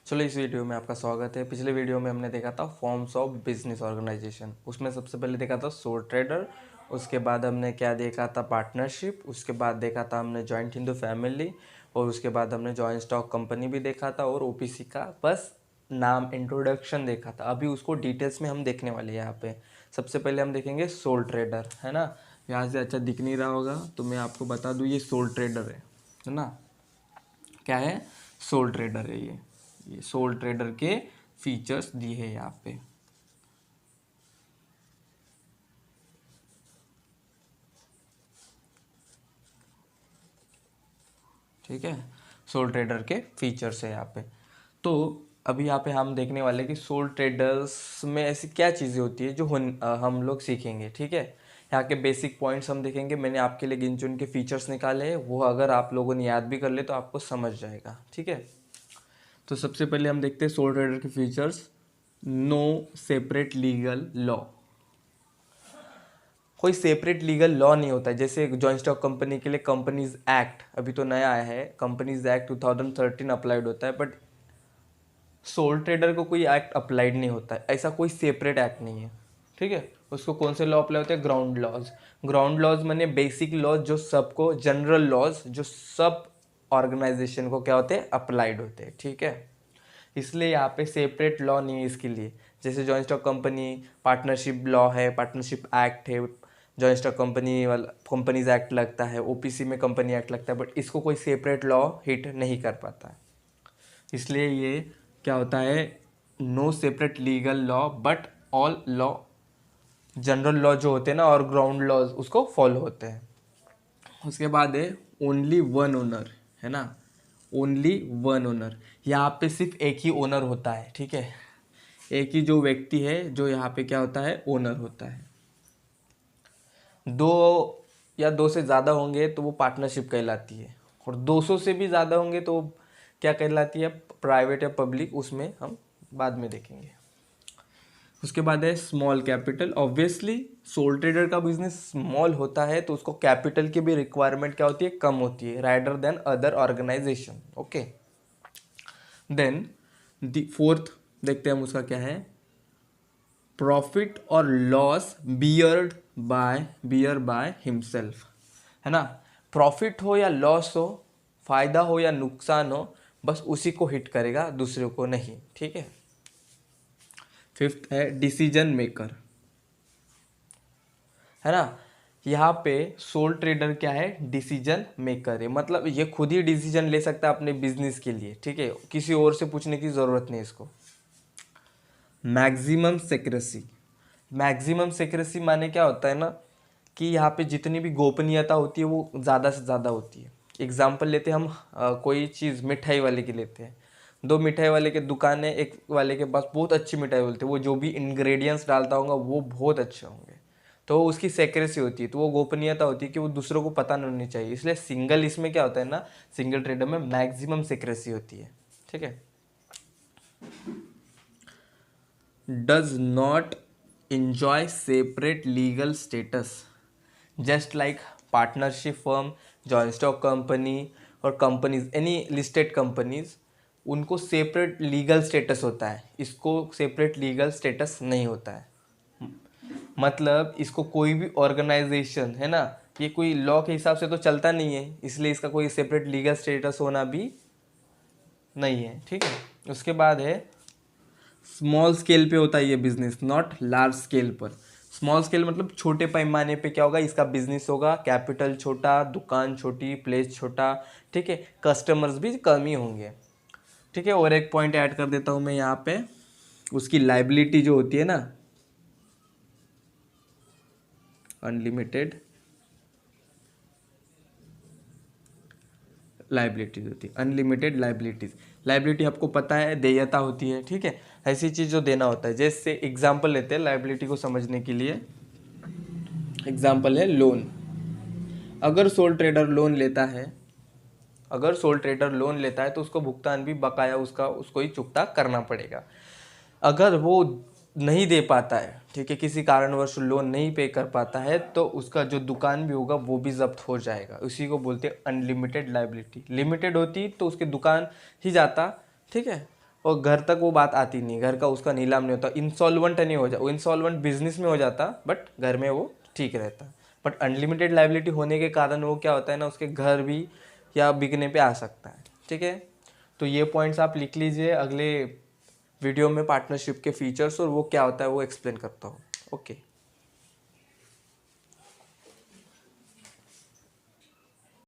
चलो इस वीडियो में आपका स्वागत है। पिछले वीडियो में हमने देखा था फॉर्म्स ऑफ बिजनेस ऑर्गेनाइजेशन। उसमें सबसे पहले देखा था सोल ट्रेडर, उसके बाद हमने क्या देखा था पार्टनरशिप, उसके बाद देखा था हमने जॉइंट हिंदू फैमिली, और उसके बाद हमने जॉइंट स्टॉक कंपनी भी देखा था, और ओपीसी का बस नाम इंट्रोडक्शन देखा था। अभी उसको डिटेल्स में हम देखने वाले हैं। यहाँ पे सबसे पहले हम देखेंगे सोल ट्रेडर, है ना। यहाँ से अच्छा दिख नहीं रहा होगा तो मैं आपको बता दूँ, ये सोल ट्रेडर है ना। क्या है? सोल ट्रेडर है ये सोल ट्रेडर के फीचर्स दिए हैं यहाँ पे। ठीक है, सोल ट्रेडर के फीचर्स है यहाँ पे। तो अभी यहाँ पे हम देखने वाले कि सोल ट्रेडर्स में ऐसी क्या चीज़ें होती है जो हम लोग सीखेंगे। ठीक है, यहाँ के बेसिक पॉइंट्स हम देखेंगे। मैंने आपके लिए गिन चुन के फीचर्स निकाले हैं, वो अगर आप लोगों ने याद भी कर ले तो आपको समझ जाएगा। ठीक है, तो सबसे पहले हम देखते हैं सोल ट्रेडर के features. No separate legal law, कोई सेपरेट लीगल लॉ नहीं होता है। जैसे जॉइंट स्टॉक कंपनी के लिए कंपनीज एक्ट अभी तो नया आया है, कंपनीज एक्ट 2013 अप्लाइड होता है, बट सोल ट्रेडर को कोई एक्ट अप्लाइड नहीं होता है। ऐसा कोई सेपरेट एक्ट नहीं है। ठीक है, उसको कौन से लॉ अप्लाई होते हैं? Ground laws. ग्राउंड लॉज माने बेसिक लॉज जो सबको, जनरल लॉज जो सब ऑर्गेनाइजेशन को क्या होते हैं? अप्लाइड होते हैं। ठीक है, इसलिए यहाँ पे सेपरेट लॉ नहीं है इसके लिए। जैसे joint stock company partnership law है, पार्टनरशिप एक्ट है, जॉइंट स्टॉक कंपनी वाला कंपनीज एक्ट लगता है, ओपीसी में कंपनी एक्ट लगता है, बट इसको कोई सेपरेट लॉ हिट नहीं कर पाता है। इसलिए ये क्या होता है? No separate legal law but all law, general law जो होते हैं ना और ग्राउंड लॉज उसको फॉलो होते हैं। उसके बाद है ओनली वन ओनर, है ना। ओनली वन ओनर, यहाँ पे सिर्फ एक ही ओनर होता है। ठीक है, एक ही जो व्यक्ति है जो यहाँ पे क्या होता है? ओनर होता है। दो या दो से ज़्यादा होंगे तो वो पार्टनरशिप कहलाती है, और 200 से भी ज़्यादा होंगे तो क्या कहलाती है? प्राइवेट या पब्लिक, उसमें हम बाद में देखेंगे। उसके बाद है small capital. Obviously soul trader का बिजनेस स्मॉल होता है तो उसको कैपिटल की भी रिक्वायरमेंट क्या होती है? कम होती है, rather than other organisation. Okay, then the fourth देखते हैं हम उसका क्या है। प्रॉफिट और लॉस बियर बाय हिमसेल्फ, है ना। प्रॉफिट हो या लॉस हो, फायदा हो या नुकसान हो, बस उसी को हिट करेगा, दूसरे को नहीं। ठीक है, फिफ्थ है डिसीजन मेकर, है ना। यहाँ पे सोल ट्रेडर क्या है? डिसीजन मेकर है, मतलब ये खुद ही डिसीजन ले सकता है अपने बिजनेस के लिए। ठीक है, किसी और से पूछने की ज़रूरत नहीं इसको। मैक्सिमम सेक्रेसी, मैक्सिमम सेक्रेसी माने क्या होता है ना कि यहाँ पे जितनी भी गोपनीयता होती है वो ज़्यादा से ज़्यादा होती है। एग्जाम्पल लेते हैं हम, कोई चीज़ मिठाई वाले की लेते हैं। दो मिठाई वाले के दुकान है, एक वाले के पास बहुत अच्छी मिठाई बोलते हैं, वो जो भी इंग्रेडिएंट्स डालता होगा वो बहुत अच्छे होंगे, तो उसकी सेक्रेसी होती है, तो वो गोपनीयता होती है कि वो दूसरों को पता नहीं होनी चाहिए। इसलिए सिंगल इसमें क्या होता है ना, सिंगल ट्रेडर में मैक्सिमम सेक्रेसी होती है। ठीक है, does not enjoy separate legal status, just like partnership firm, joint stock company और कंपनीज, एनी लिस्टेड कंपनीज, उनको सेपरेट लीगल स्टेटस होता है, इसको सेपरेट लीगल स्टेटस नहीं होता है। मतलब इसको कोई भी ऑर्गेनाइजेशन है ना, ये कोई लॉ के हिसाब से तो चलता नहीं है, इसलिए इसका कोई सेपरेट लीगल स्टेटस होना भी नहीं है। ठीक है, उसके बाद है स्मॉल स्केल पे होता है ये बिजनेस, नॉट लार्ज स्केल पर। स्मॉल स्केल मतलब छोटे पैमाने पे क्या होगा? इसका बिजनेस होगा, कैपिटल छोटा, दुकान छोटी, प्लेस छोटा। ठीक है, कस्टमर्स भी कम ही होंगे। ठीक है, और एक पॉइंट ऐड कर देता हूँ मैं यहाँ पे, उसकी लाइबिलिटी जो होती है ना, अनलिमिटेड लाइबिलिटीज होती है, अनलिमिटेड लाइबिलिटीज। लाइबिलिटी आपको पता है देयता होती है। ठीक है, ऐसी चीज़ जो देना होता है। जैसे एग्जाम्पल लेते हैं लाइबिलिटी को समझने के लिए, एग्जाम्पल है लोन। अगर सोल ट्रेडर लोन लेता है, अगर सोल ट्रेडर लोन लेता है तो उसको भुगतान भी बकाया उसका उसको ही चुकता करना पड़ेगा। अगर वो नहीं दे पाता है, ठीक है, किसी कारणवश लोन नहीं पे कर पाता है, तो उसका जो दुकान भी होगा वो भी जब्त हो जाएगा। उसी को बोलते हैं अनलिमिटेड लाइबिलिटी। लिमिटेड होती तो उसकी दुकान ही जाता, ठीक है, और घर तक वो बात आती नहीं, घर का उसका नीलाम नहीं होता, इंसॉल्वेंट नहीं हो जाता, वो इंसॉल्वेंट बिजनेस में हो जाता बट घर में वो ठीक रहता। बट अनलिमिटेड लाइबिलिटी होने के कारण वो क्या होता है ना, उसके घर भी या बिकने पे आ सकता है। ठीक है, तो ये पॉइंट्स आप लिख लीजिए, अगले वीडियो में पार्टनरशिप के फीचर्स और वो क्या होता है वो एक्सप्लेन करता हूँ। ओके।